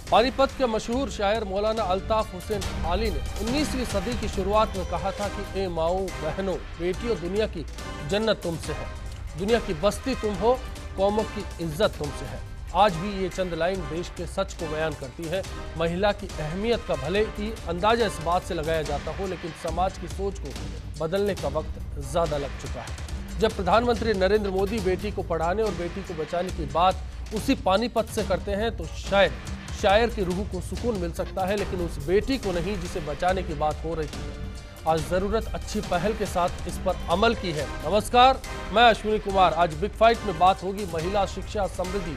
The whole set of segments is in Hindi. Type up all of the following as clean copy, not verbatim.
पानीपत के मशहूर शायर मौलाना अल्ताफ हुसैन आली ने 19वीं सदी की शुरुआत में कहा था कि ए माओ बहनों बेटियों, दुनिया की जन्नत तुमसे है, दुनिया की बस्ती तुम हो, कौमों की इज्जत तुमसे है। आज भी ये चंद लाइन देश के सच को बयान करती है। महिला की अहमियत का भले ही अंदाजा इस बात से लगाया जाता हो, लेकिन समाज की सोच को बदलने का वक्त ज्यादा लग चुका है। जब प्रधानमंत्री नरेंद्र मोदी बेटी को पढ़ाने और बेटी को बचाने की बात उसी पानीपत से करते हैं तो शायद शायर की रूह को सुकून मिल सकता है, लेकिन उस बेटी को नहीं जिसे बचाने की बात हो रही है। आज जरूरत अच्छी पहल के साथ इस पर अमल की है। नमस्कार, मैं अश्विनी कुमार। आज बिग फाइट में बात होगी महिला शिक्षा, समृद्धि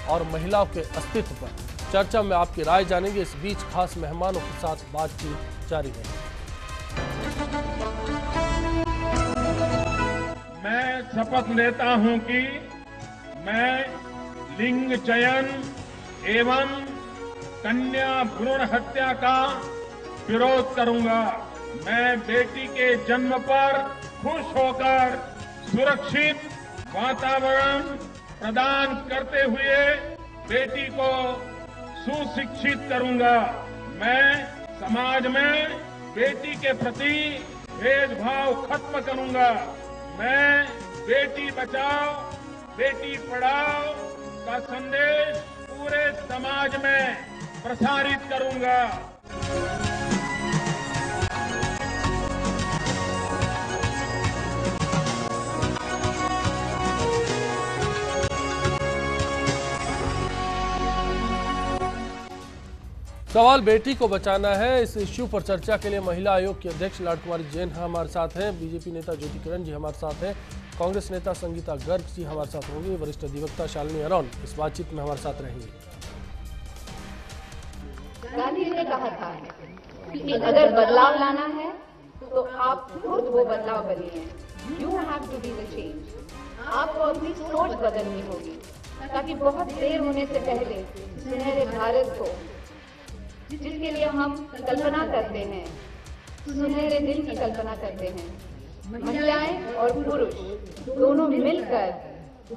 और महिलाओं के अस्तित्व पर। चर्चा में आपकी राय जानेंगे। इस बीच खास मेहमानों के साथ बातचीत जारी है। मैं शपथ लेता हूं कि मैं लिंग चयन एवं कन्या भ्रूण हत्या का विरोध करूंगा। मैं बेटी के जन्म पर खुश होकर सुरक्षित वातावरण प्रदान करते हुए बेटी को सुशिक्षित करूंगा। मैं समाज में बेटी के प्रति भेदभाव खत्म करूंगा। मैं बेटी बचाओ, बेटी पढ़ाओ का संदेश पूरे समाज में प्रसारित करूंगा। सवाल बेटी को बचाना है। इस इश्यू पर चर्चा के लिए महिला आयोग की अध्यक्ष लाड कुमारी जैन हमारे साथ हैं, बीजेपी नेता ज्योति किरण जी हमारे साथ हैं, कांग्रेस नेता संगीता गर्ग जी हमारे साथ होंगे, वरिष्ठ अधिवक्ता शालिनी अरोन इस बातचीत में हमारे साथ रहेंगे। गांधी ने कहा था कि अगर बदलाव लाना है तो आप खुद वो बदलाव बनिए। You have to be the change. आपको अपनी सोच बदलनी होगी ताकि बहुत देर होने से पहले सुनहरे भारत को, जिसके लिए हम कल्पना करते हैं, सुनहरे दिन की कल्पना करते हैं, महिलाएं और पुरुष दोनों मिलकर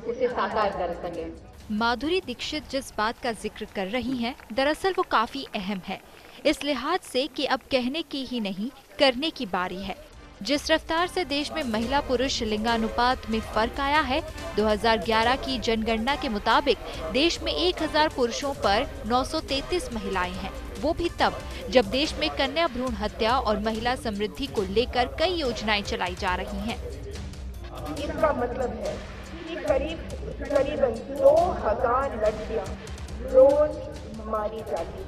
उसे साकार कर सकें। माधुरी दीक्षित जिस बात का जिक्र कर रही हैं, दरअसल वो काफी अहम है, इस लिहाज से कि अब कहने की ही नहीं करने की बारी है। जिस रफ्तार से देश में महिला पुरुष लिंगानुपात में फर्क आया है, 2011 की जनगणना के मुताबिक देश में 1000 पुरुषों पर 933 महिलाएं हैं। वो भी तब जब देश में कन्या भ्रूण हत्या और महिला समृद्धि को लेकर कई योजनाएं चलाई जा रही हैं। इसका मतलब है कि करीबन 2000 लड़कियां रोज मारी जाती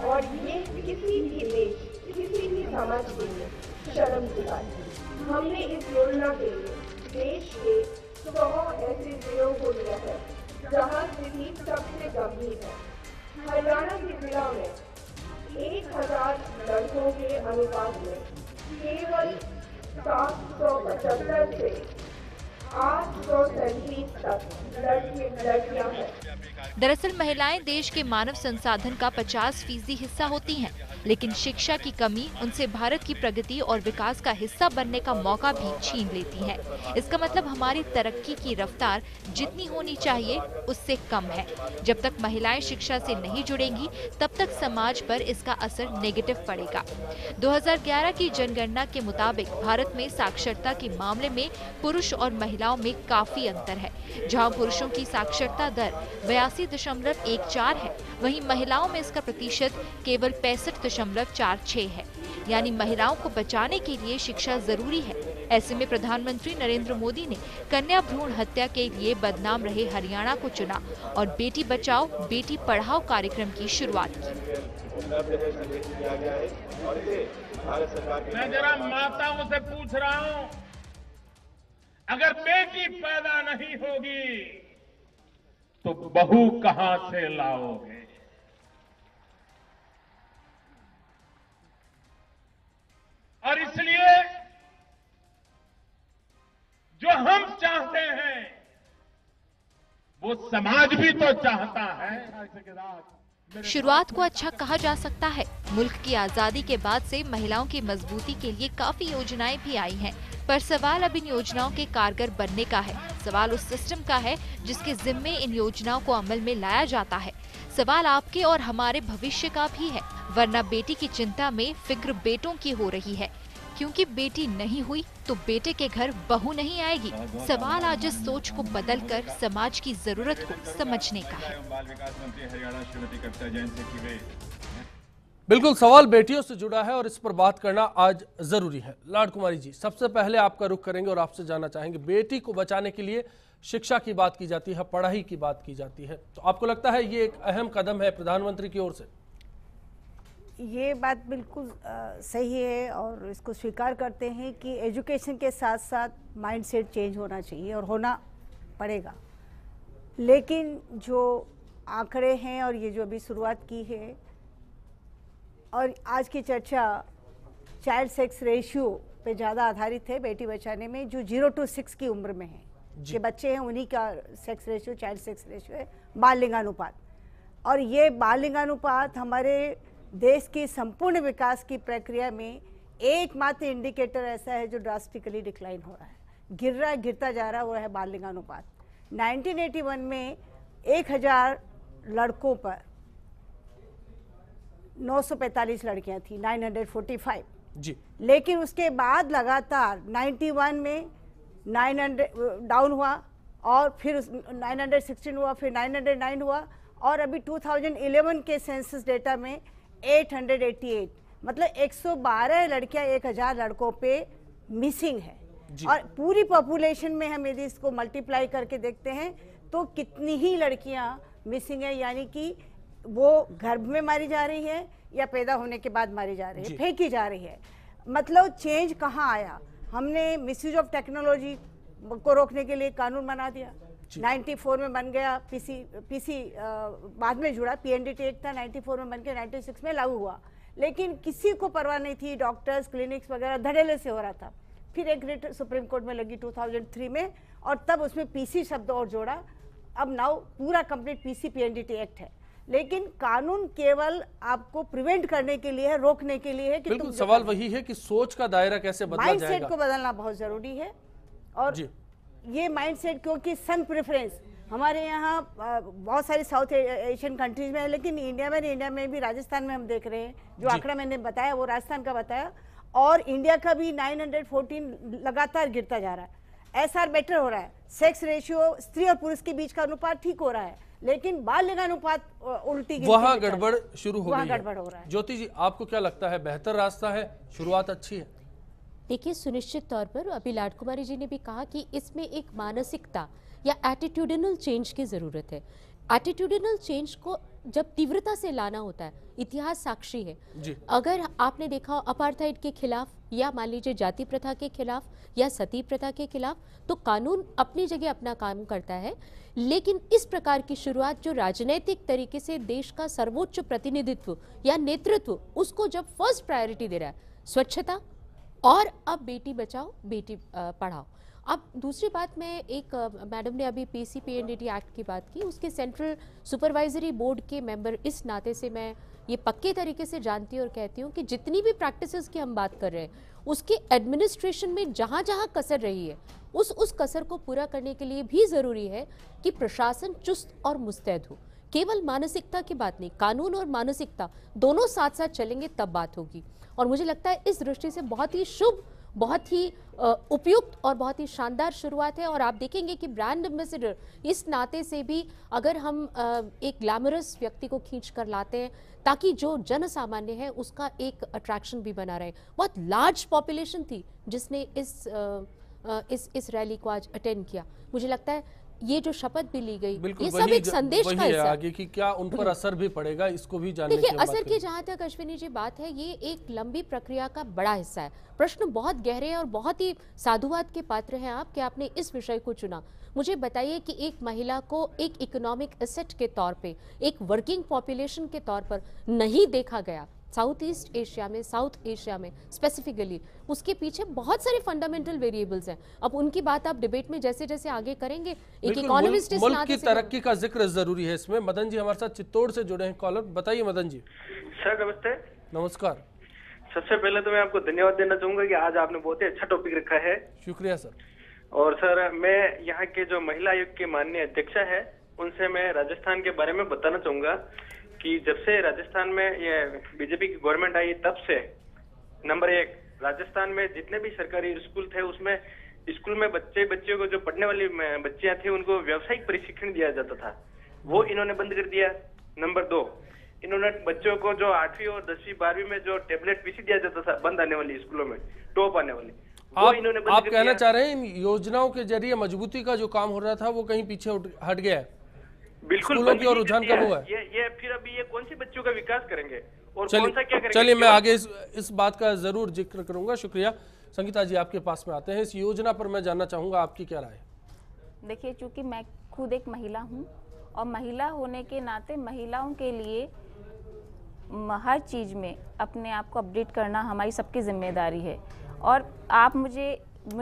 और ये किसी भी देश, किसी भी समाज के लिए शर्म की बात है। हमने इस योजना के लिए देश के 100 ऐसे जिलों को लिया है जहां स्थिति सबसे गंभीर है। हरियाणा के जिला में 1000 लड़कों के अनुपात में केवल 775 से 837 तक लड़कियां हैं। दरअसल महिलाएं देश के मानव संसाधन का 50% हिस्सा होती हैं, लेकिन शिक्षा की कमी उनसे भारत की प्रगति और विकास का हिस्सा बनने का मौका भी छीन लेती है। इसका मतलब हमारी तरक्की की रफ्तार जितनी होनी चाहिए उससे कम है। जब तक महिलाएं शिक्षा से नहीं जुड़ेंगी तब तक समाज पर इसका असर नेगेटिव पड़ेगा। 2011 की जनगणना के मुताबिक भारत में साक्षरता के मामले में पुरुष और महिलाओं में काफी अंतर है। जहां पुरुषों की साक्षरता दर 82.14 है, वहीं महिलाओं में इसका प्रतिशत केवल 65.46 है। यानी महिलाओं को बचाने के लिए शिक्षा जरूरी है। ऐसे में प्रधानमंत्री नरेंद्र मोदी ने कन्या भ्रूण हत्या के लिए बदनाम रहे हरियाणा को चुना और बेटी बचाओ बेटी पढ़ाओ कार्यक्रम की शुरुआत की। मैं जरा माताओं से पूछ रहा हूं, अगर बेटी पैदा नहीं होगी तो बहू कहां से लाओगे? और इसलिए जो हम चाहते हैं वो समाज भी तो चाहता है। शुरुआत को अच्छा कहा जा सकता है। मुल्क की आजादी के बाद से महिलाओं की मजबूती के लिए काफी योजनाएं भी आई हैं। पर सवाल अब इन योजनाओं के कारगर बनने का है। सवाल उस सिस्टम का है जिसके जिम्मे इन योजनाओं को अमल में लाया जाता है। सवाल आपके और हमारे भविष्य का भी है, वरना बेटी की चिंता में फिक्र बेटों की हो रही है, क्योंकि बेटी नहीं हुई तो बेटे के घर बहू नहीं आएगी। सवाल आज इस सोच को बदलकर समाज की जरूरत को समझने का है। बिल्कुल, सवाल बेटियों से जुड़ा है और इस पर बात करना आज जरूरी है। लाड कुमारी जी, सबसे पहले आपका रुख करेंगे और आपसे जानना चाहेंगे, बेटी को बचाने के लिए शिक्षा की बात की जाती है, पढ़ाई की बात की जाती है, तो आपको लगता है ये एक अहम कदम है प्रधानमंत्री की ओर से? ये बात बिल्कुल सही है और इसको स्वीकार करते हैं कि एजुकेशन के साथ साथ माइंडसेट चेंज होना चाहिए और होना पड़ेगा। लेकिन जो आंकड़े हैं और ये जो अभी शुरुआत की है और आज की चर्चा चाइल्ड सेक्स रेशियो पे ज़्यादा आधारित है बेटी बचाने में, जो 0 to 6 की उम्र में है कि बच्चे हैं, उन्हीं का sex ratio child sex ratio है, बाल लिंगानुपात। और ये बाल लिंगानुपात हमारे देश की संपूर्ण विकास की प्रक्रिया में एकमात्र इंडिकेटर ऐसा है जो ड्रास्टिकली डिक्लाइन हो रहा है, गिरता जा रहा है, वो है बाल लिंगानुपात। 1981 में 1000 लड़कों पर 945 लड़कियां थी, 945 जी। लेकिन उसके बाद लगातार 91 में 900 डाउन हुआ और फिर 916 हुआ, फिर 909 हुआ और अभी 2011 के सेंसस डेटा में 888, मतलब 112 लड़कियां 1000 लड़कों पे मिसिंग है। और पूरी पॉपुलेशन में हम यदि इसको मल्टीप्लाई करके देखते हैं तो कितनी ही लड़कियां मिसिंग है, यानी कि वो गर्भ में मारी जा रही है या पैदा होने के बाद मारी जा रही है, फेंकी जा रही है। मतलब चेंज कहाँ आया? हमने मिसयूज ऑफ टेक्नोलॉजी को रोकने के लिए कानून बना दिया, 94 में बन गया, पीसी बाद में जुड़ा, पीएनडीटी एक्ट था 94 में बन के 96 में लागू हुआ, लेकिन किसी को परवाह नहीं थी, डॉक्टर्स क्लिनिक्स वगैरह धड़ेले से हो रहा था। फिर एक रिट सुप्रीम कोर्ट में लगी 2003 में और तब उसमें पीसी शब्द और जोड़ा, अब नाउ पूरा कंप्लीट पीसी पीएनडीटी एक्ट है। लेकिन कानून केवल आपको प्रिवेंट करने के लिए है, रोकने के लिए है कि बिल्कुल, सवाल वही है कि सोच का दायरा कैसे बदला जाएगा। माइंडसेट को बदलना बहुत जरूरी है और ये माइंडसेट, क्योंकि सन प्रेफरेंस हमारे यहाँ बहुत सारी साउथ एशियन कंट्रीज में है, लेकिन इंडिया में भी राजस्थान में हम देख रहे हैं, जो आंकड़ा मैंने बताया वो राजस्थान का बताया, और इंडिया का भी 914 लगातार गिरता जा रहा है। एसआर बेटर हो रहा है, सेक्स रेशियो स्त्री और पुरुष के बीच का अनुपात ठीक हो रहा है, लेकिन बाल लिंगानुपात उल्टी वहाँ गड़बड़ शुरू हो गई गड़बड़ हो रहा है। ज्योति जी, आपको क्या लगता है, बेहतर रास्ता है, शुरुआत अच्छी है? देखिए, सुनिश्चित तौर पर अभी लाड कुमारी जी ने भी कहा कि इसमें एक मानसिकता या एटीट्यूडनल चेंज की ज़रूरत है। एटीट्यूडनल चेंज को जब तीव्रता से लाना होता है, इतिहास साक्षी है। अगर आपने देखा हो अपार्थाइड के खिलाफ या मान लीजिए जाति प्रथा के खिलाफ या सती प्रथा के खिलाफ, तो कानून अपनी जगह अपना काम करता है, लेकिन इस प्रकार की शुरुआत जो राजनीतिक तरीके से देश का सर्वोच्च प्रतिनिधित्व या नेतृत्व, उसको जब फर्स्ट प्रायोरिटी दे रहा है, स्वच्छता और अब बेटी बचाओ बेटी पढ़ाओ। अब दूसरी बात, मैं एक मैडम ने अभी पीसी-पीएनडीटी एक्ट की बात की, उसके सेंट्रल सुपरवाइजरी बोर्ड के मेंबर इस नाते से मैं ये पक्के तरीके से जानती हूँ और कहती हूँ कि जितनी भी प्रैक्टिसेस की हम बात कर रहे हैं, उसके एडमिनिस्ट्रेशन में जहाँ जहाँ कसर रही है, उस कसर को पूरा करने के लिए भी ज़रूरी है कि प्रशासन चुस्त और मुस्तैद हो। केवल मानसिकता की बात नहीं, कानून और मानसिकता दोनों साथ साथ चलेंगे तब बात होगी। और मुझे लगता है इस दृष्टि से बहुत ही शुभ, बहुत ही उपयुक्त और बहुत ही शानदार शुरुआत है। और आप देखेंगे कि ब्रांड एम्बेसडर इस नाते से भी अगर हम एक ग्लैमरस व्यक्ति को खींच कर लाते हैं ताकि जो जन सामान्य है उसका एक अट्रैक्शन भी बना रहे। बहुत लार्ज पॉपुलेशन थी जिसने इस रैली को आज अटेंड किया। मुझे लगता है ये जो शपथ भी ली गई, ये सब एक संदेश का हिस्सा है। आगे की क्या उन पर असर भी पड़ेगा, इसको भी जानने की देखिए, असर की जहां तक अश्विनी जी बात है, ये एक लंबी प्रक्रिया का बड़ा हिस्सा है। प्रश्न बहुत गहरे हैं और बहुत ही साधुवाद के पात्र हैं आप कि आपने इस विषय को चुना। मुझे बताइए कि एक महिला को एक इकोनॉमिक एसेट के तौर पे, एक वर्किंग पॉपुलेशन के तौर पर नहीं देखा गया साउथ ईस्ट एशिया में, साउथ एशिया में स्पेसिफिकली, उसके पीछे बहुत सारे फंडामेंटल वेरिएबल्स हैं। अब उनकी बात आप डिबेट में जैसे जैसे आगे करेंगे, एक इकोनॉमिस्ट इस मुल्क की तरक्की का जिक्र जरूरी है इसमें। मदन जी हमारे साथ चित्तौड़ से जुड़े हैं कॉलर, बताइए मदन जी। सर नमस्ते। नमस्कार सबसे पहले तो मैं आपको धन्यवाद देना चाहूंगा कि आज आपने बहुत ही अच्छा टॉपिक रखा है। शुक्रिया सर। और सर, मैं यहाँ के जो महिला आयोग के माननीय अध्यक्षा है उनसे मैं राजस्थान के बारे में बताना चाहूंगा कि जब से राजस्थान में ये बीजेपी की गवर्नमेंट आई तब से नंबर 1 राजस्थान में जितने भी सरकारी स्कूल थे उसमें स्कूल में बच्चियों को जो पढ़ने वाली बच्चियां थी उनको व्यावसायिक प्रशिक्षण दिया जाता था, वो इन्होंने बंद कर दिया। नंबर 2, इन्होंने बच्चों को जो 8वीं और 10वीं 12वीं में जो टैबलेट पीसी दिया जाता था बंद आने वाली स्कूलों में, टॉप आने वाली, वो इन्होंने बंद कर दिया। कहना चाह रहे हैं इन योजनाओं के जरिए मजबूती का जो काम हो रहा था वो कहीं पीछे हट गया है? बिल्कुल, स्कूलों की ओर रुझान कम हुआ है। ये फिर अभी ये कौन सी बच्चों का विकास करेंगे और कौन सा क्या करेंगे? चलिए मैं आगे इस बात का जरूर जिक्र करूंगा। शुक्रिया। संगीता जी, आपके पास में आते हैं। इस योजना पर मैं जानना चाहूंगा आपकी क्या राय है? देखिए, चूंकि मैं खुद एक महिला हूं और महिला होने के नाते महिलाओं के लिए हर चीज़ में अपने आप को अपडेट करना हमारी सबकी जिम्मेदारी है। और आप मुझे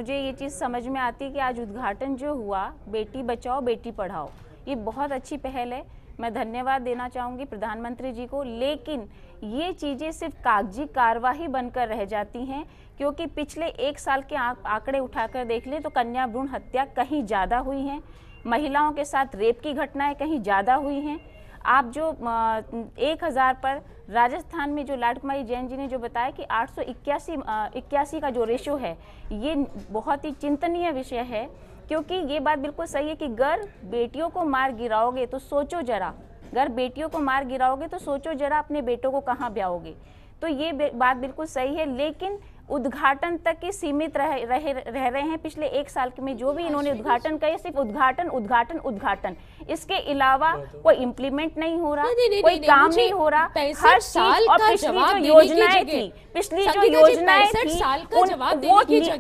ये चीज़ समझ में आती है कि आज उद्घाटन जो हुआ बेटी बचाओ बेटी पढ़ाओ, ये बहुत अच्छी पहल है। मैं धन्यवाद देना चाहूँगी प्रधानमंत्री जी को, लेकिन ये चीज़ें सिर्फ कागजी कार्यवाही बनकर रह जाती हैं, क्योंकि पिछले 1 साल के आंकड़े उठाकर देख लें तो कन्या भ्रूण हत्या कहीं ज़्यादा हुई हैं, महिलाओं के साथ रेप की घटनाएं कहीं ज़्यादा हुई हैं। आप जो 1000 पर राजस्थान में जो लाडकुमारी जैन जी ने जो बताया कि 881 का जो रेशो है, ये बहुत ही चिंतनीय विषय है, क्योंकि ये बात बिल्कुल सही है कि अगर बेटियों को मार गिराओगे तो सोचो जरा, अगर बेटियों को मार गिराओगे तो सोचो जरा अपने बेटों को कहाँ ब्याओगे। तो ये बात बिल्कुल सही है, लेकिन उद्घाटन तक ही सीमित रह रहे हैं। पिछले 1 साल में जो भी इन्होंने उद्घाटन किए, सिर्फ उद्घाटन, इसके अलावा कोई इम्प्लीमेंट नहीं हो रहा, कोई काम नहीं हो रहा। हर साल और पिछली जो योजनाएं थी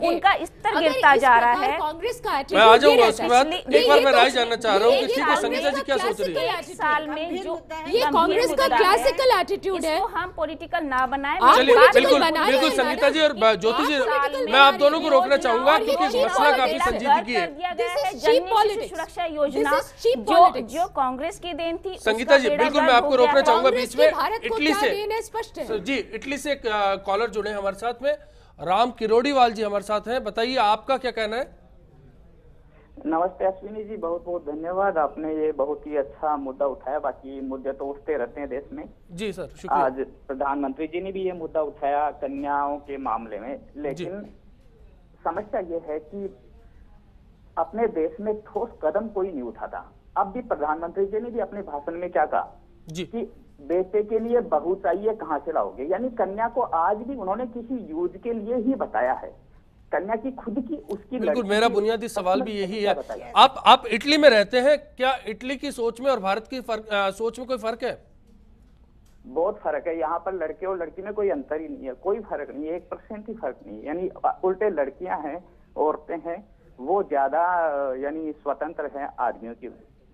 उनका स्तर गिरता जा रहा है। कांग्रेस का मैं आ जाऊंगा उसके बाद। एक बार मैं राय जानना चाह रहा हूँ कि ठीक है, संगीता जी क्या सोच रही है? साल में जो ये कांग्रेस का क्लासिकल एटीट्यूड है, हम पॉलिटिकल ना बनाए। बिल्कुल संगीता जी और ज्योति जी, मैं आप दोनों को रोकना चाहूंगा क्योंकि मसला काफी संजीदगी है। सुरक्षा योजना जो कांग्रेस की देन थी। संगीता जी, बिल्कुल मैं आपको रोकना चाहूंगा बीच में। इटली से जी, इटली से कॉलर जुड़े हमारे साथ में, राम किरोड़ीवाल जी हमारे साथ हैं। बताइए आपका क्या कहना है? नमस्ते अश्विनी जी, बहुत बहुत धन्यवाद। आपने ये बहुत ही अच्छा मुद्दा उठाया, बाकी मुद्दे तो उठते रहते हैं देश में। जी सर, शुक्रिया। आज प्रधानमंत्री जी ने भी ये मुद्दा उठाया कन्याओं के मामले में, लेकिन समस्या ये है कि अपने देश में ठोस कदम कोई नहीं उठाता। अब भी प्रधानमंत्री जी ने भी अपने भाषण में क्या कहा कि बेटे के लिए बहू चाहिए, कहाँ से लाओगे? यानी कन्या को आज भी उन्होंने किसी युद्ध के लिए ही बताया है। कन्या की खुद की उसकी बिल्कुल मेरा बुनियादी सवाल भी यही है। आप इटली में रहते हैं, क्या इटली की सोच में और भारत की सोच में कोई फर्क है? बहुत फर्क है। यहाँ पर लड़के और लड़की में कोई अंतर ही नहीं है, कोई फर्क नहीं है, 1% ही फर्क नहीं है। यानी उल्टे लड़कियां हैं, औरतें हैं, वो ज्यादा यानी स्वतंत्र हैं आदमियों की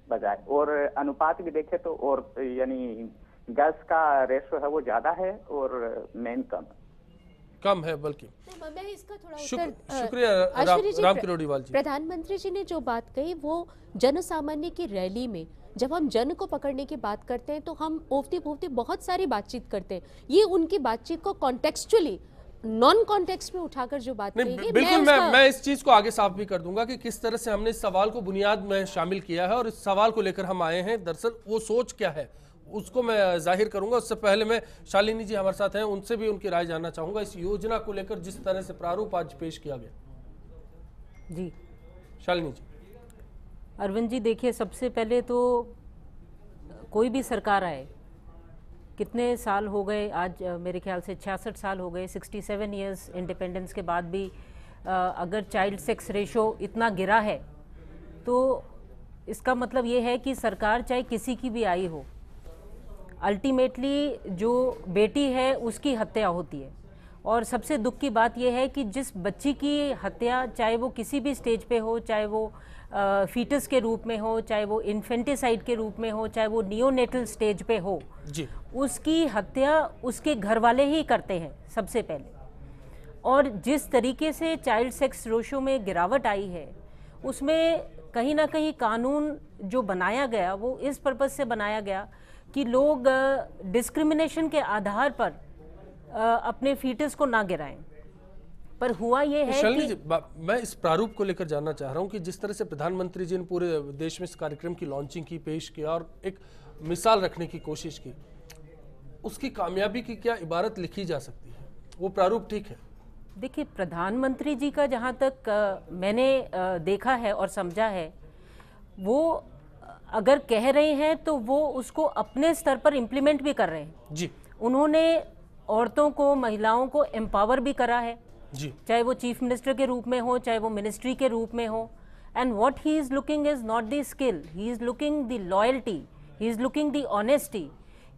बजाय। और अनुपात भी देखे तो और यानी गर्ल्स का रेशो है वो ज्यादा है और मेन कम है। बल्कि मैं इसका थोड़ा शुक्रिया राम किरोड़ीवाल जी। प्रधानमंत्री जी ने जो बात कही वो जन सामान्य की रैली में जब हम जन को पकड़ने की बात करते हैं तो हम ओफती फोफती बहुत सारी बातचीत करते हैं। ये उनकी बातचीत को कॉन्टेक्चुअली नॉन कॉन्टेक्स्ट में उठाकर जो बात कही है, बिल्कुल मैं इस चीज को आगे साफ भी कर दूंगा कि किस तरह से हमने इस सवाल को बुनियाद में शामिल किया है और इस सवाल को लेकर हम आए हैं। दरअसल वो सोच क्या है उसको मैं जाहिर करूंगा। उससे पहले मैं शालिनी जी हमारे साथ हैं, उनसे भी उनकी राय जानना चाहूंगा इस योजना को लेकर जिस तरह से प्रारूप आज पेश किया गया। जी शालिनी जी। अरविंद जी, देखिए सबसे पहले तो कोई भी सरकार आए, कितने साल हो गए आज, मेरे ख्याल से 66 साल हो गए, 67 ईयर्स इंडिपेंडेंस के बाद भी अगर चाइल्ड सेक्स रेशो इतना गिरा है तो इसका मतलब ये है कि सरकार चाहे किसी की भी आई हो, अल्टीमेटली जो बेटी है उसकी हत्या होती है। और सबसे दुख की बात यह है कि जिस बच्ची की हत्या, चाहे वो किसी भी स्टेज पे हो, चाहे वो फीटस के रूप में हो, चाहे वो इन्फेंटिसाइड के रूप में हो, चाहे वो नियोनेटल स्टेज पे हो जी, उसकी हत्या उसके घर वाले ही करते हैं सबसे पहले। और जिस तरीके से चाइल्ड सेक्स रेशो में गिरावट आई है उसमें कहीं ना कहीं कानून जो बनाया गया वो इस पर्पज़ से बनाया गया कि लोग डिस्क्रिमिनेशन के आधार पर अपने फीटस को ना गिराएं। पर हुआ ये है शालिनी कि जी, मैं इस प्रारूप को लेकर जानना चाह रहा हूं कि जिस तरह से प्रधानमंत्री जी ने पूरे देश में इस कार्यक्रम की लॉन्चिंग की, पेश किया और एक मिसाल रखने की कोशिश की, उसकी कामयाबी की क्या इबारत लिखी जा सकती है? वो प्रारूप ठीक है? देखिए, प्रधानमंत्री जी का जहाँ तक मैंने देखा है और समझा है, वो अगर कह रहे हैं तो वो उसको अपने स्तर पर इम्प्लीमेंट भी कर रहे हैं जी। उन्होंने औरतों को, महिलाओं को एम्पावर भी करा है जी, चाहे वो चीफ मिनिस्टर के रूप में हो, चाहे वो मिनिस्ट्री के रूप में हो। And what he is looking is not the skill, he is looking the loyalty, he is looking the honesty,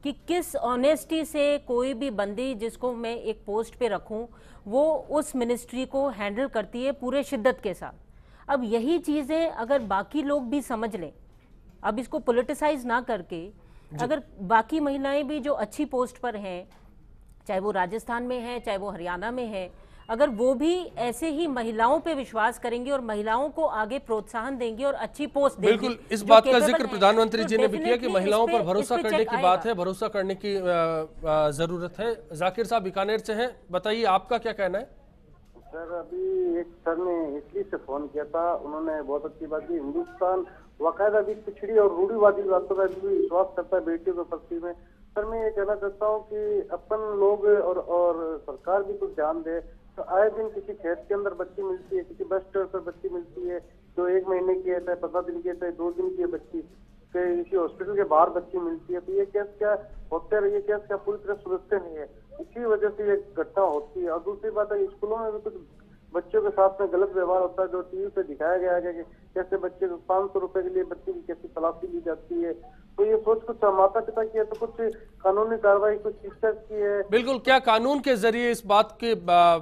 कि किस ऑनेस्टी से कोई भी बंदी जिसको मैं एक पोस्ट पे रखूं वो उस मिनिस्ट्री को हैंडल करती है पूरे शिद्दत के साथ। अब यही चीज़ें अगर बाकी लोग भी समझ लें, अब इसको पॉलिटिसाइज ना करके, अगर बाकी महिलाएं भी जो अच्छी पोस्ट पर हैं, चाहे वो राजस्थान में है, चाहे वो हरियाणा में है, अगर वो भी ऐसे ही महिलाओं पे विश्वास करेंगे और महिलाओं को आगे प्रोत्साहन देंगे और अच्छी पोस्ट देंगे। बिल्कुल, इस बात का जिक्र प्रधानमंत्री जी ने भी किया कि महिलाओं पर भरोसा करने की बात है, भरोसा करने की जरूरत है। जाकिर साहब बीकानेर से हैं, बताइए आपका क्या कहना है? सर, अभी एक सर ने इटली से फोन किया था, उन्होंने बहुत अच्छी बात की। हिंदुस्तान वाकायदा भी पिछड़ी और रूढ़िवादी बातों का भी विश्वास करता है बेटियों के प्रति में। सर, मैं ये कहना चाहता हूँ कि अपन लोग और सरकार भी कुछ ध्यान दे। तो आए दिन किसी खेत के अंदर बच्ची मिलती है, किसी बस स्टैंड पर बच्ची मिलती है जो 1 महीने की है, चाहे 15 दिन की है, चाहे 2 दिन की है बच्ची, किसी हॉस्पिटल के बाहर बच्ची मिलती है। तो ये केस क्या होते हैं, ये केस क्या पूरी तरह सुरक्षित नहीं है, इसी वजह से ये घटना होती है। और दूसरी बात है, स्कूलों में भी कुछ बच्चों के साथ में गलत व्यवहार होता है, जो टीवी पे दिखाया गया है कि कैसे बच्चे को 500 रुपए के लिए बच्चे की कैसी तलाशी ली जाती है। तो ये सोच कुछ माता पिता की है, तो कुछ कानूनी कार्रवाई कुछ शिक्षक की है। बिल्कुल, क्या कानून के जरिए इस बात के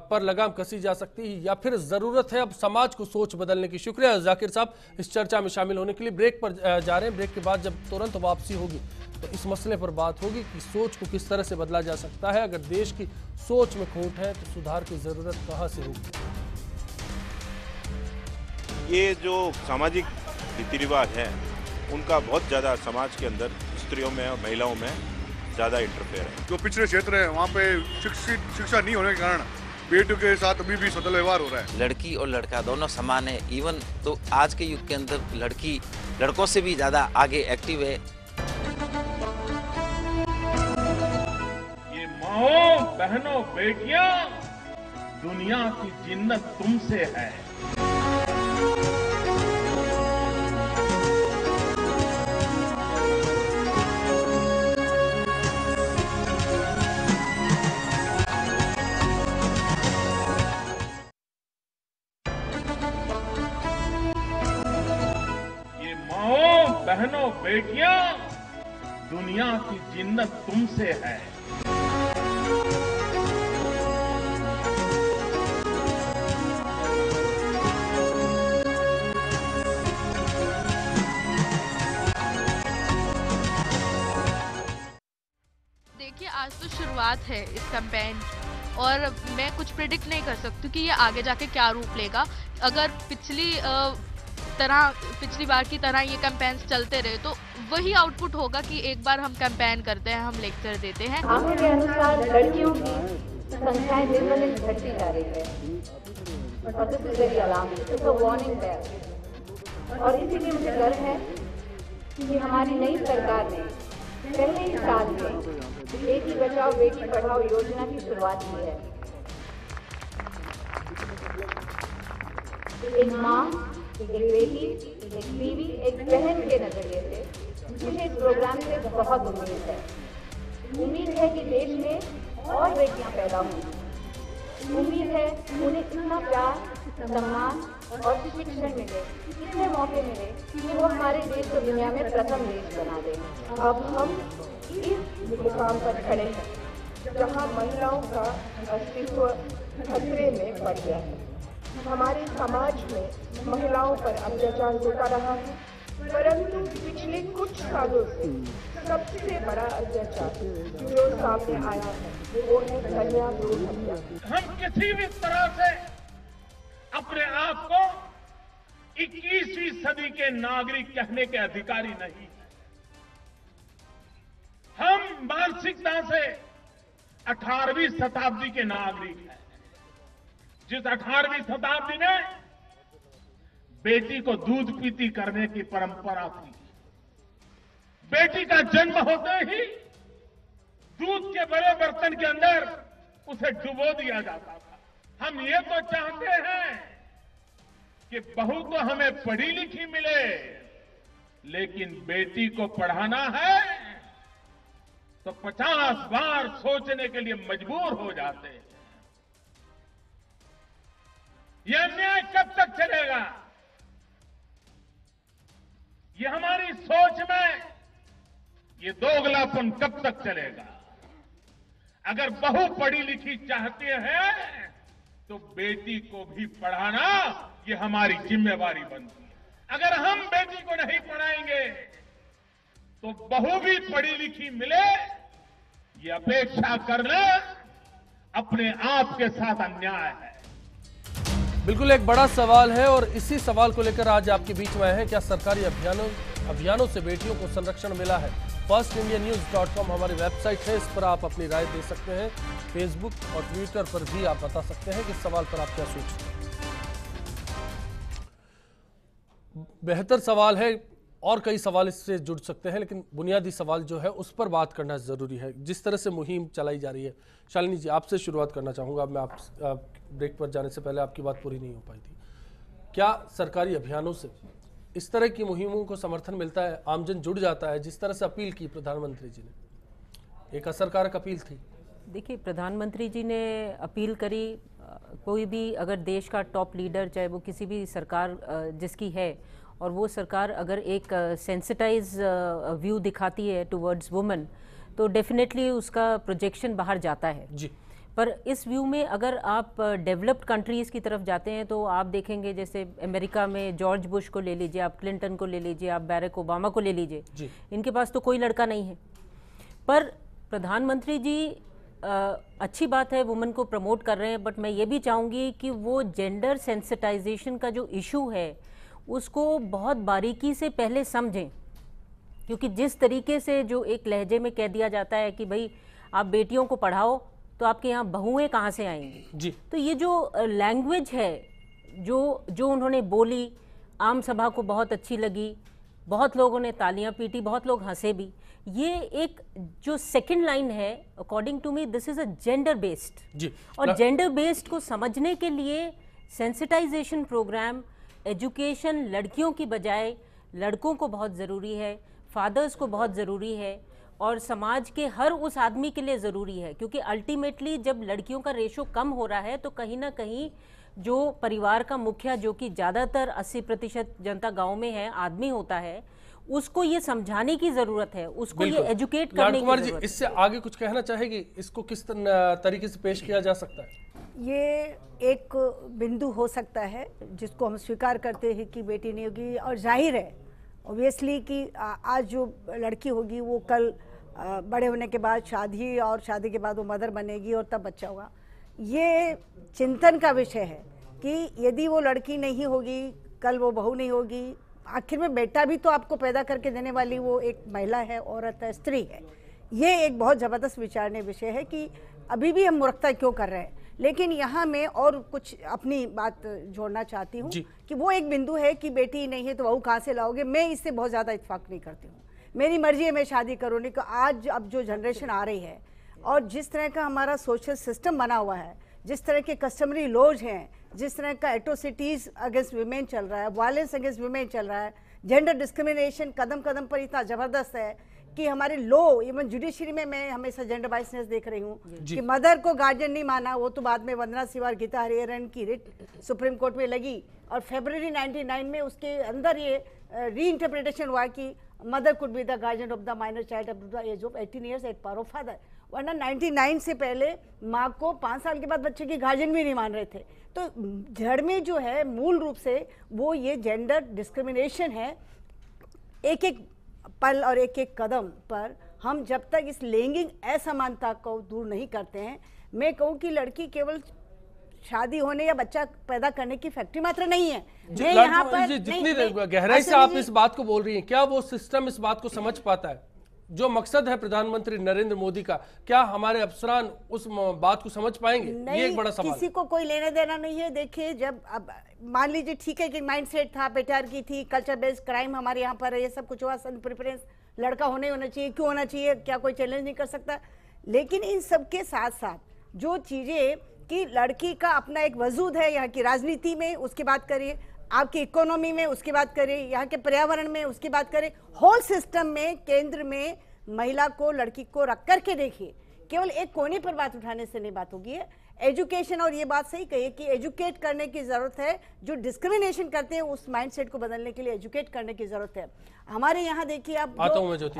पर लगाम कसी जा सकती है या फिर जरूरत है अब समाज को सोच बदलने की? शुक्रिया जाकिर साहब इस चर्चा में शामिल होने के लिए। ब्रेक पर जा रहे हैं, ब्रेक के बाद जब तुरंत वापसी होगी तो इस मसले पर बात होगी कि सोच को किस तरह से बदला जा सकता है। अगर देश की सोच में खोट है तो सुधार की जरूरत कहां से होगी? ये जो सामाजिक रीति रिवाज है उनका बहुत ज़्यादा समाज के अंदर स्त्रियों में और महिलाओं में ज़्यादा इंटरफेयर है। जो पिछड़े क्षेत्र है वहाँ पे शिक्षा नहीं होने के कारण बेटियों के साथ अभी भी सतल व्यवहार हो रहा है। लड़की और लड़का दोनों समान है। इवन तो आज के युग के अंदर लड़की लड़कों से भी ज़्यादा आगे एक्टिव है। ये माओ, बहनों, बेटियां, दुनिया की जिन्नत तुमसे है। बहनों, बेटियां, दुनिया की जिन्नत तुमसे है। देखिए, आज तो शुरुआत है इस कैंपेन और मैं कुछ प्रेडिक्ट नहीं कर सकती कि ये आगे जाके क्या रूप लेगा। अगर पिछली बार की तरह ये कैंपेन्स चलते रहे तो वही आउटपुट होगा कि एक बार हम कैंपेन करते हैं, हम लेक्चर देते हैं। आंकड़ों के अनुसार लड़कियों की संख्याएं दिन ब दिन घटती जा रही है और this is very alarming, it's a warning there. और इसीलिए मुझे गर्व है कि हमारी नई सरकार ने पहले ही साल में बेटी बचाओ बेटी पढ़ाओ योजना की शुरुआत की है। एक माँ, एक बेटी, एक बीवी, एक बहन के नजरिए से मुझे इस प्रोग्राम से बहुत उम्मीद है। उम्मीद है कि देश में और बेटियां पैदा होंगी। उम्मीद है उन्हें इतना प्यार, सम्मान और शिक्षण मिले, इतने मौके मिले कि वो हमारे देश को दुनिया में प्रथम देश बना दें। अब हम इस मुकाम पर खड़े हैं जहां महिलाओं का अस्तित्व खतरे में पड़ गया है। हमारे समाज में महिलाओं पर अत्याचार होता रहा है, परंतु पिछले कुछ सालों से सबसे बड़ा अत्याचार जो सामने आया है वो है कन्या भ्रूण हत्या। हम किसी भी तरह से अपने आप को 21वीं सदी के नागरिक कहने के अधिकारी नहीं है। हम मानसिकता से 18वीं शताब्दी के नागरिक हैं, जिस 18वीं शताब्दी में बेटी को दूध पीती करने की परंपरा थी। बेटी का जन्म होते ही दूध के बड़े बर्तन के अंदर उसे डुबो दिया जाता था। हम ये तो चाहते हैं कि बहू तो हमें पढ़ी लिखी मिले, लेकिन बेटी को पढ़ाना है तो 50 बार सोचने के लिए मजबूर हो जाते हैं। यह अन्याय कब तक चलेगा? ये हमारी सोच में ये दोगलापन कब तक चलेगा? अगर बहू पढ़ी लिखी चाहती है तो बेटी को भी पढ़ाना ये हमारी जिम्मेवारी बनती है। अगर हम बेटी को नहीं पढ़ाएंगे तो बहू भी पढ़ी लिखी मिले, ये अपेक्षा करना अपने आप के साथ अन्याय है। बिल्कुल एक बड़ा सवाल है और इसी सवाल को लेकर आज आपके बीच में आए हैं। क्या सरकारी अभियानों से बेटियों को संरक्षण मिला है? firstindianews.com हमारी वेबसाइट है, इस पर आप अपनी राय दे सकते हैं। फेसबुक और ट्विटर पर भी आप बता सकते हैं कि इस सवाल पर आप क्या सोचते हैं। बेहतर सवाल है और कई सवाल इससे जुड़ सकते हैं, लेकिन बुनियादी सवाल जो है उस पर बात करना जरूरी है। जिस तरह से मुहिम चलाई जा रही है, शालिनी जी आपसे शुरुआत करना चाहूँगा। मैं आप ब्रेक पर जाने से पहले आपकी बात पूरी नहीं हो पाई थी। क्या सरकारी अभियानों से इस तरह की मुहिमों को समर्थन मिलता है, आमजन जुड़ जाता है? जिस तरह से अपील की प्रधानमंत्री जी ने, एक असरकारक अपील थी। देखिए, प्रधानमंत्री जी ने अपील करी, कोई भी अगर देश का टॉप लीडर, चाहे वो किसी भी सरकार जिसकी है, और वो सरकार अगर एक सेंसिटाइज व्यू दिखाती है टुवर्ड्स वुमेन, तो डेफिनेटली उसका प्रोजेक्शन बाहर जाता है जी। पर इस व्यू में अगर आप डेवलप्ड कंट्रीज़ की तरफ जाते हैं तो आप देखेंगे, जैसे अमेरिका में जॉर्ज बुश को ले लीजिए, आप क्लिंटन को ले लीजिए, आप बैरक ओबामा को ले लीजिए, इनके पास तो कोई लड़का नहीं है। पर प्रधानमंत्री जी अच्छी बात है वुमेन को प्रमोट कर रहे हैं, बट मैं ये भी चाहूँगी कि वो जेंडर सेंसिटाइजेशन का जो इशू है उसको बहुत बारीकी से पहले समझें, क्योंकि जिस तरीके से जो एक लहजे में कह दिया जाता है कि भाई आप बेटियों को पढ़ाओ तो आपके यहाँ बहुएं कहाँ से आएंगी जी। तो ये जो लैंग्वेज है जो उन्होंने बोली, आम सभा को बहुत अच्छी लगी, बहुत लोगों ने तालियां पीटी, बहुत लोग हंसे भी। ये एक जो सेकंड लाइन है, according to me this is a gender based जी। और जेंडर बेस्ड को समझने के लिए सेंसिटाइजेशन प्रोग्राम, एजुकेशन लड़कियों की बजाय लड़कों को बहुत ज़रूरी है, फादर्स को बहुत ज़रूरी है और समाज के हर उस आदमी के लिए ज़रूरी है, क्योंकि अल्टीमेटली जब लड़कियों का रेशो कम हो रहा है तो कहीं ना कहीं जो परिवार का मुखिया, जो कि ज़्यादातर 80% जनता गांव में है, आदमी होता है, उसको ये समझाने की ज़रूरत है, उसको ये एजुकेट करने की ज़रूरत है। इससे आगे कुछ कहना चाहेगी? इसको किस तरीके से पेश किया जा सकता है? ये एक बिंदु हो सकता है जिसको हम स्वीकार करते हैं कि बेटी नहीं होगी, और जाहिर है ऑब्वियसली कि आज जो लड़की होगी वो कल बड़े होने के बाद शादी, और शादी के बाद वो मदर बनेगी और तब बच्चा होगा। ये चिंतन का विषय है कि यदि वो लड़की नहीं होगी, कल वो बहू नहीं होगी, आखिर में बेटा भी तो आपको पैदा करके देने वाली वो एक महिला है, औरत है, स्त्री है। ये एक बहुत ज़बरदस्त विचारने विषय है कि अभी भी हम मूर्खता क्यों कर रहे हैं। लेकिन यहाँ मैं और कुछ अपनी बात जोड़ना चाहती हूँ कि वो एक बिंदु है कि बेटी नहीं है तो बहू कहाँ से लाओगे। मैं इससे बहुत ज़्यादा इत्तेफाक नहीं करती हूँ। मेरी मर्जी है, मैं शादी करूँ नहीं। तो आज अब जो जनरेशन आ रही है और जिस तरह का हमारा सोशल सिस्टम बना हुआ है, जिस तरह के कस्टमरी लॉज हैं, जिस तरह का एट्रोसिटीज़ अगेंस्ट वीमेन चल रहा है, वायलेंस अगेंस्ट वीमेन चल रहा है, जेंडर डिस्क्रिमिनेशन कदम कदम पर इतना ज़बरदस्त है कि हमारे लॉ, इवन जुडिशरी में मैं हमेशा जेंडर बाइसनेस देख रही हूँ कि मदर को गार्जियन नहीं माना। वो तो बाद में वंदना सिवार, गीता हरिहरन की रिट सुप्रीम कोर्ट में लगी और फरवरी 99 में उसके अंदर ये री इंटरप्रिटेशन हुआ कि mother could be the guardian of the minor child up to the age of 18 years at power of father. वरना 99 से पहले माँ को 5 साल के बाद बच्चे की गार्जियन भी नहीं मान रहे थे। तो जड़ में जो है मूल रूप से वो ये जेंडर डिस्क्रिमिनेशन है। एक एक पल और एक एक कदम पर हम जब तक इस लैंगिक असमानता को दूर नहीं करते हैं, मैं कहूँ कि लड़की केवल शादी होने या बच्चा पैदा करने की फैक्ट्री मात्र नहीं है। मैं यहाँ पर जितनी गहराई से आप इस बात को बोल रही हैं, क्या वो सिस्टम इस बात को समझ पाता है? जो मकसद है प्रधानमंत्री नरेंद्र मोदी का, क्या हमारे अफसरान उस बात को समझ पाएंगे? ये एक बड़ा सवाल। किसी को कोई लेना देना नहीं है। देखिए, जब अब मान लीजिए ठीक है कि माइंडसेट था, पेट्रियार्की थी, कल्चर बेस्ड क्राइम हमारे यहाँ पर ये सब कुछ हुआ, सन प्रेफरेंस लड़का होना चाहिए, क्यों होना चाहिए, क्या कोई चैलेंज नहीं कर सकता। लेकिन इन सब के साथ साथ जो चीजें कि लड़की का अपना एक वजूद है यहाँ की राजनीति में, उसकी बात करिए, आपकी इकोनॉमी में उसकी बात करें, यहाँ के पर्यावरण में उसकी बात करें, होल सिस्टम में केंद्र में महिला को, लड़की को रख करके देखिए। केवल एक कोने पर बात उठाने से नहीं बात होगी। एजुकेशन, और ये बात सही कही कि एजुकेट करने की जरूरत है। जो डिस्क्रिमिनेशन करते हैं उस माइंडसेट को बदलने के लिए एजुकेट करने की जरूरत है। हमारे यहाँ देखिए आप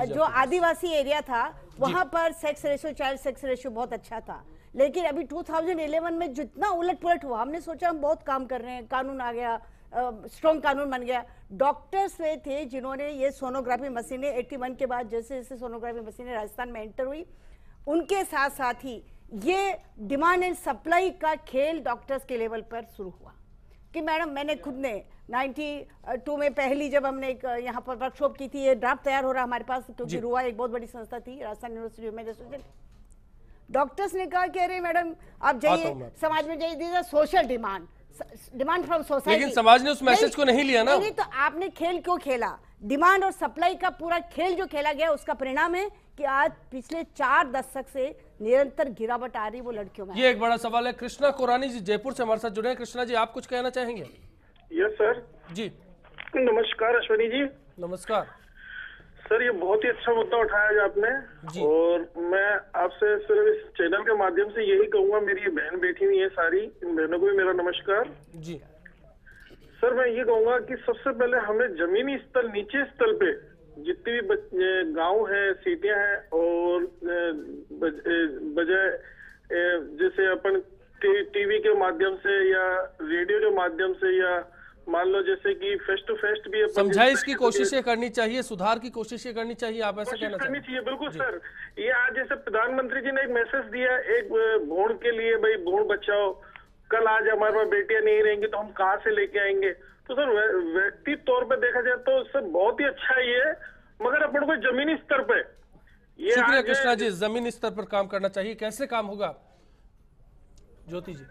जो आदिवासी एरिया था वहां पर sex ratio, child sex ratio बहुत अच्छा था। लेकिन अभी 2011 में जितना उलट पुलट हुआ, हमने सोचा हम बहुत काम कर रहे हैं, कानून आ गया, स्ट्रॉन्ग कानून बन गया। डॉक्टर्स वे थे जिन्होंने ये सोनोग्राफी मशीनें 81 के बाद जैसे जैसे सोनोग्राफी मशीनें राजस्थान में एंटर हुई, उनके साथ साथ ही ये डिमांड एंड सप्लाई का खेल डॉक्टर्स के लेवल पर शुरू हुआ कि मैडम, मैंने खुद ने 92 में पहली जब हमने एक यहाँ पर वर्कशॉप की थी, ये ड्राफ्ट तैयार हो रहा हमारे पास, क्योंकि रुआ एक बहुत बड़ी संस्था थी, Rajasthan university human association. Doctors ने कहा कि अरे मैडम आप जाइए समाज में जाइए, this social demand from society. लेकिन समाज ने उस मैसेज को नहीं लिया ना। नहीं, तो आपने खेल क्यों खेला? डिमांड और सप्लाई का पूरा खेल जो खेला गया, उसका परिणाम है कि आज पिछले 4 दशक से निरंतर गिरावट आ रही वो लड़कियों में। ये एक बड़ा सवाल है। कृष्णा कोरानी जी जयपुर से हमारे साथ जुड़े हैं। कृष्णा जी, आप कुछ कहना चाहेंगे? यस सर जी। नमस्कार अश्विनी जी। नमस्कार सर, ये बहुत ही अच्छा मुद्दा उठाया है आपने, और मैं आपसे सिर्फ इस चैनल के माध्यम से यही कहूंगा, मेरी ये बहन बैठी हुई है सारी, इन बहनों को भी मेरा नमस्कार जी। सर, मैं ये कहूंगा कि सबसे पहले हमें जमीनी स्तर, नीचे स्तर पे जितनी भी गांव है, सिटियां हैं, और बजाय जैसे अपन टीवी के माध्यम से या रेडियो के माध्यम से, या मान लो जैसे कि फेस टू फेस भी समझाइश की कोशिशें करनी चाहिए, सुधार की कोशिशें करनी चाहिए, आप ऐसा कहना करनी चाहिए? बिल्कुल सर। ये आज जैसे प्रधानमंत्री जी ने एक मैसेज दिया एक भ्रूण के लिए, भाई भ्रूण बचाओ, कल आज हमारे पास बेटियां नहीं रहेंगी तो हम कहाँ से लेके आएंगे। तो सर व्यक्तिगत तौर पे देखा जाए तो सर बहुत ही अच्छा है ये, मगर अपन को जमीनी स्तर पे ये। शुक्रिया कृष्णा जी, जमीनी स्तर पर काम करना चाहिए। कैसे काम होगा ज्योति जी?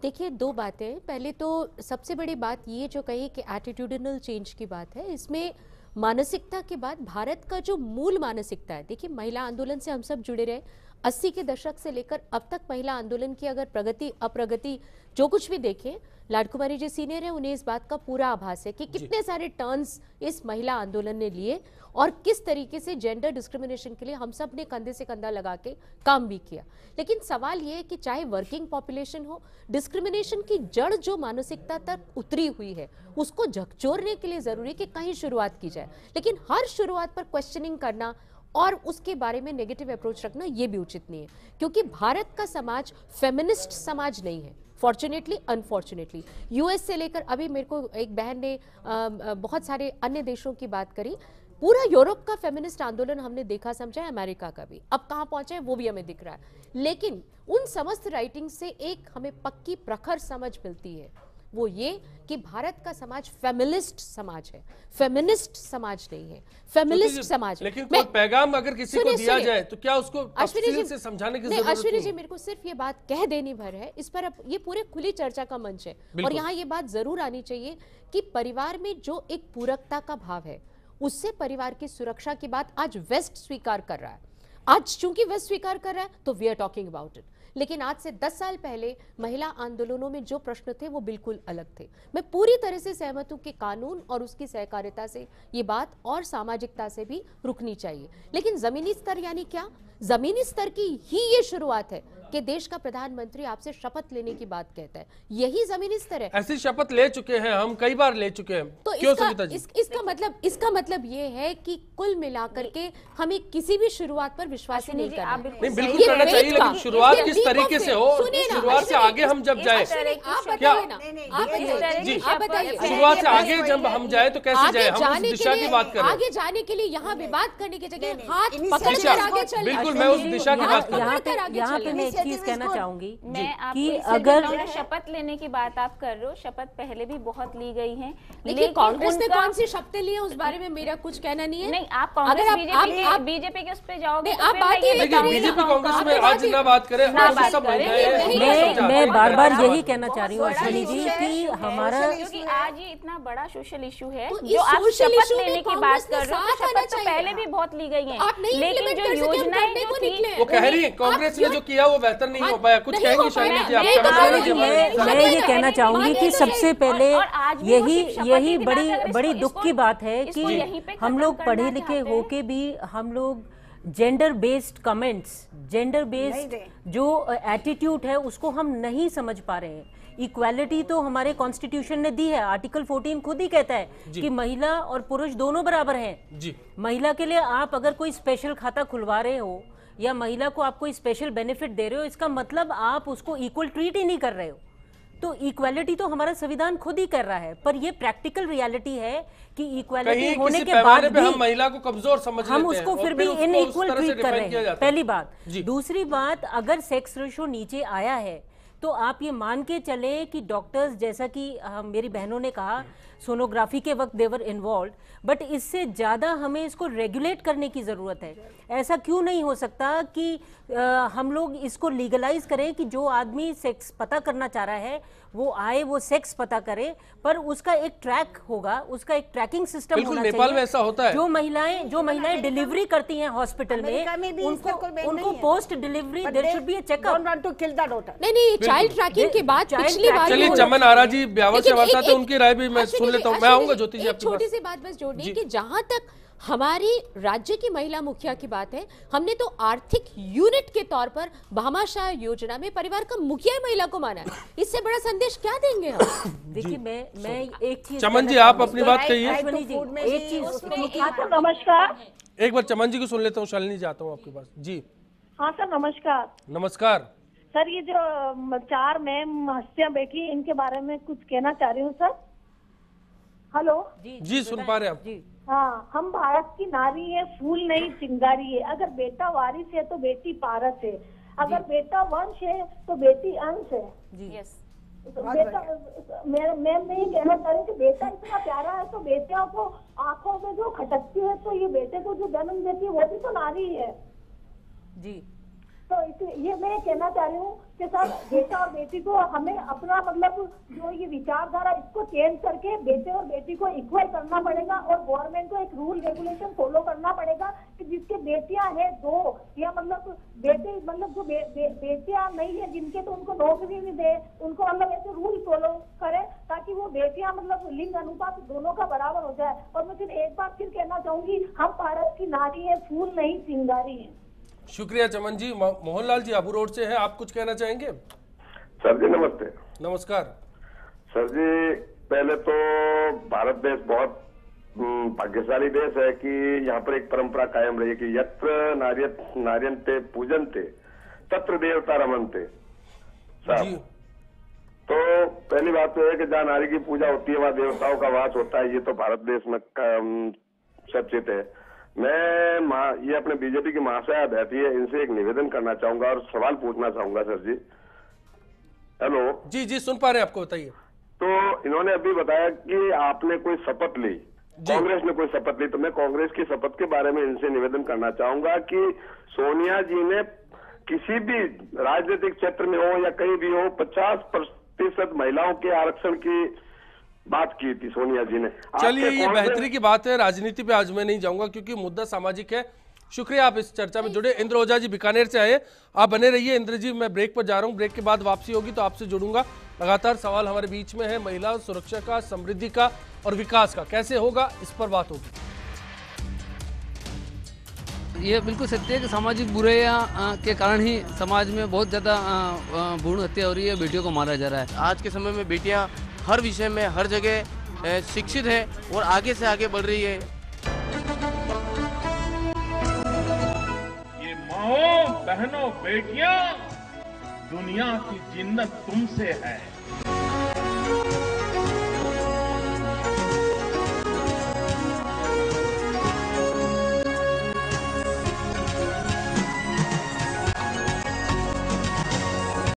देखिए, 2 बातें। पहले तो सबसे बड़ी बात ये जो कही कि एटीट्यूडनल चेंज की बात है, इसमें मानसिकता के बाद भारत का जो मूल मानसिकता है, देखिए महिला आंदोलन से हम सब जुड़े रहे, 80 के दशक से लेकर अब तक महिला आंदोलन की अगर प्रगति अप्रगति जो कुछ भी देखें, लाडकुमारी जी सीनियर है, उन्हें इस बात का पूरा आभास है कि कितने सारे टर्न्स इस महिला आंदोलन ने लिए और किस तरीके से जेंडर डिस्क्रिमिनेशन के लिए हम सब ने कंधे से कंधा लगा के काम भी किया। लेकिन सवाल ये है कि चाहे वर्किंग पॉपुलेशन हो, डिस्क्रिमिनेशन की जड़ जो मानसिकता तक उतरी हुई है उसको झकझोरने के लिए जरूरी है कि कहीं शुरुआत की जाए, लेकिन हर शुरुआत पर क्वेश्चनिंग करना और उसके बारे में नेगेटिव अप्रोच रखना ये भी उचित नहीं है, क्योंकि भारत का समाज फेमिनिस्ट समाज नहीं है, फॉर्चुनेटली अनफॉर्चुनेटली। यूएस से लेकर अभी मेरे को एक बहन ने बहुत सारे अन्य देशों की बात करी, पूरा यूरोप का फेमिनिस्ट आंदोलन हमने देखा समझा है, अमेरिका का भी अब कहाँ पहुंचे वो भी हमें दिख रहा है। लेकिन उन समस्त राइटिंग से एक हमें पक्की प्रखर समझ मिलती है, वो ये कि भारत का समाज फेमिनिस्ट समाज है, फेमिनिस्ट समाज नहीं है, फेमिनिस्ट समाज। लेकिन कोई पैगाम अगर किसी को दिया जाए तो क्या उसको तफसील से समझाने की जरूरत नहीं? अश्विनी जी, मेरे को सिर्फ ये बात कह देनी भर है, इस पर ये पूरे खुली चर्चा का मंच है और यहाँ ये बात जरूर आनी चाहिए कि परिवार में जो एक पूरकता का भाव है उससे परिवार की सुरक्षा की बात आज वेस्ट स्वीकार कर रहा है। आज चूंकि वेस्ट स्वीकार कर रहा है तो we are talking about it, लेकिन आज से 10 साल पहले महिला आंदोलनों में जो प्रश्न थे वो बिल्कुल अलग थे। मैं पूरी तरह से सहमत हूं कि कानून और उसकी सहकारिता से ये बात और सामाजिकता से भी रुकनी चाहिए, लेकिन जमीनी स्तर यानी क्या? जमीनी स्तर की ही ये शुरुआत है कि देश का प्रधानमंत्री आपसे शपथ लेने की बात कहता है, यही जमीनी स्तर है। ऐसी शपथ ले चुके हैं हम, कई बार ले चुके हैं। तो क्यों इसका मतलब ये है कि कुल मिलाकर के हमें किसी भी शुरुआत पर विश्वास नहीं करना। नहीं, बिल्कुल करना चाहिए, लेकिन शुरुआत किस तरीके से हो, शुरुआत से आगे हम जब जाए क्या? आप बताइए, शुरुआत से आगे जब हम जाए तो कैसे जाए, हम उस दिशा की बात कर रहे हैं। आगे जाने के लिए यहाँ विवाद करने की जगह हाथ पकड़ कर आगे चल। बिल्कुल, मैं उस दिशा की बात कर रहा हूँ। यहाँ पे मैं एक चीज कहना चाहूंगी कि अगर शपथ लेने की बात आप कर रहे हो, शपथ पहले भी बहुत ली गई है, लेकिन कांग्रेस ने कौन सी शपथें ली है उस बारे में मेरा कुछ कहना नहीं है। नहीं, आप कांग्रेस बीजेपी के उस पे जाओगे, आप बात बीजेपी कांग्रेस में आज ना बात करें, मैं बार बार यही कहना चाह रही हूँ अश्विनी जी कि हमारा, क्योंकि आज ये इतना बड़ा सोशल इशू है जो आप शपथ लेने की बात कर रहे हो, शपथ तो पहले भी बहुत ली गई है, लेकिन जो योजनाएं जो थी वो कह रही है कांग्रेस ने जो किया वो बेहतर नहीं हो पाया। कुछ कहेंगे शालिनी जी आप? मैं ये कहना चाहूंगी कि सबसे पहले यही बड़ी दुख की बात है कि हम लोग पढ़े लिखे होके भी हम लोग gender based comments, gender based जो एटीट्यूड है उसको हम नहीं समझ पा रहे हैं। इक्वालिटी तो हमारे कॉन्स्टिट्यूशन ने दी है, आर्टिकल 14 खुद ही कहता है कि महिला और पुरुष दोनों बराबर हैं। जी। महिला के लिए आप अगर कोई स्पेशल खाता खुलवा रहे हो या महिला को आप कोई स्पेशल बेनिफिट दे रहे हो, इसका मतलब आप उसको इक्वल ट्रीट ही नहीं कर रहे हो। तो इक्वालिटी तो हमारा संविधान खुद ही कर रहा है, पर ये प्रैक्टिकल रियलिटी है कि इक्वालिटी होने के बाद भी हम महिला को कमजोर समझ लेते हैं, हम उसको फिर भी इनइक्वल ट्रीट कर रहे हैं। पहली बात। दूसरी बात, अगर सेक्स रेशो नीचे आया है तो आप ये मान के चले कि डॉक्टर्स, जैसा कि मेरी बहनों ने कहा, सोनोग्राफी के वक्त देवर इन्वॉल्व, बट इससे ज़्यादा हमें इसको रेगुलेट करने की ज़रूरत है। ऐसा क्यों नहीं हो सकता कि हम लोग इसको लीगलाइज करें कि जो आदमी सेक्स पता करना चाह रहा है वो आए, वो सेक्स पता करे, पर उसका एक ट्रैक होगा, उसका एक ट्रैकिंग सिस्टम होना चाहिए। नेपाल में ऐसा होता है। जो महिलाएं डिलीवरी करती हैं हॉस्पिटल में, उनको post delivery there should be a checkup. नहीं, चाइल्ड ट्रैकिंग के बाद पिछली बार, चलिए चमन आरा जी ब्यावर से वार्ता थे, उनकी राय भी मैं सुन लेता हूँ। मैं आऊंगा ज्योति जी आपके पास। छोटी सी बात बस जोड़नी कि जहां तक हमारी राज्य की महिला मुखिया की बात है, हमने तो आर्थिक यूनिट के तौर पर भामाशाह योजना में परिवार का मुखिया महिला को माना है। इससे बड़ा संदेश क्या देंगे हम? देखिए, मैं एक चीज, चमन जी आप अपनी बात कहिए। एक चीज, नमस्कार। एक बार चमन जी को सुन लेता हूँ, शालिनी जी आता हूँ आपके पास। जी हाँ सर, नमस्कार। नमस्कार सर, ये जो 4 मैम हस्तियां बैठी इनके बारे में कुछ कहना चाह रही हूँ सर। हेलो जी, सुन पा रहे हैं आप? हाँ, हम भारत की नारी है, फूल नहीं चिंगारी है। अगर बेटा वारिस है तो बेटी पारस है, अगर बेटा वंश है तो बेटी अंश है। यस। बेटा, मैं ये कहना चाह रही हूँ कि बेटा इतना प्यारा है तो बेटियों को आंखों में जो खटकती है तो ये बेटे को जो जन्म देती है वो भी तो नारी है जी। तो ये मैं कहना चाह रही हूँ कि सर, बेटा और बेटी को हमें अपना मतलब जो ये विचारधारा इसको चेंज करके बेटे और बेटी को इक्वल करना पड़ेगा, और गवर्नमेंट को एक रूल रेगुलेशन फॉलो करना पड़ेगा कि जिसके बेटियां हैं 2 या मतलब बेटे, मतलब जो बेटियां नहीं है जिनके, तो उनको नौकरी नहीं दे, उनको मतलब ऐसे रूल फॉलो करे ताकि वो बेटियां मतलब लिंग अनुपात दोनों का बराबर हो जाए। और मैं फिर एक बार फिर कहना चाहूंगी, हम भारत की नारी है, फूल नहीं चिंगारी है। शुक्रिया चमन जी। मोहनलाल जी आबू रोड से हैं, आप कुछ कहना चाहेंगे? सर जी नमस्ते। नमस्कार सर जी। पहले तो भारत देश बहुत भाग्यशाली देश है कि यहाँ पर एक परंपरा कायम रही कि यत्र नार्यन्ते पूजन्ते तत्र देवता रमन्ते। सर, तो पहली बात तो है कि जहाँ नारी की पूजा होती है वहाँ देवताओं का वास होता है, ये तो भारत देश में सचित है। मैं ये अपने बीजेपी की महाशया बैठी है, इनसे एक निवेदन करना चाहूंगा और सवाल पूछना चाहूंगा सर जी। हेलो जी जी, सुन पा रहे हैं, आपको बताइए। तो इन्होंने अभी बताया कि आपने कोई शपथ ली, कांग्रेस ने कोई शपथ ली, तो मैं कांग्रेस की शपथ के बारे में इनसे निवेदन करना चाहूंगा कि सोनिया जी ने किसी भी राजनीतिक क्षेत्र में हो या कहीं भी हो 50% महिलाओं के आरक्षण की बात की थी सोनिया जी ने। चलिए, ये बेहतरी की बात है, राजनीति पे आज मैं नहीं जाऊंगा क्योंकि मुद्दा सामाजिक है। शुक्रिया आप इस चर्चा में जुड़े। इंद्र ओझा जी बीकानेर से आए, आप बने रहिए। इंद्र जी, मैं ब्रेक पर जा रहा हूं, ब्रेक के बाद वापसी होगी तो आपसे जुड़ूंगा। लगातार सवाल हमारे बीच में है, महिला सुरक्षा का, समृद्धि का और विकास का कैसे होगा, इस पर बात होगी। ये बिल्कुल सत्य है कि सामाजिक बुराइयां के कारण ही समाज में बहुत ज़्यादा भ्रूण हत्या हो रही है, बेटियों को मारा जा रहा है। आज के समय में बेटियां हर विषय में, हर जगह शिक्षित है और आगे से आगे बढ़ रही है। ये माओ, बहनों, बेटियां, दुनिया की जिन्नत तुमसे है। है।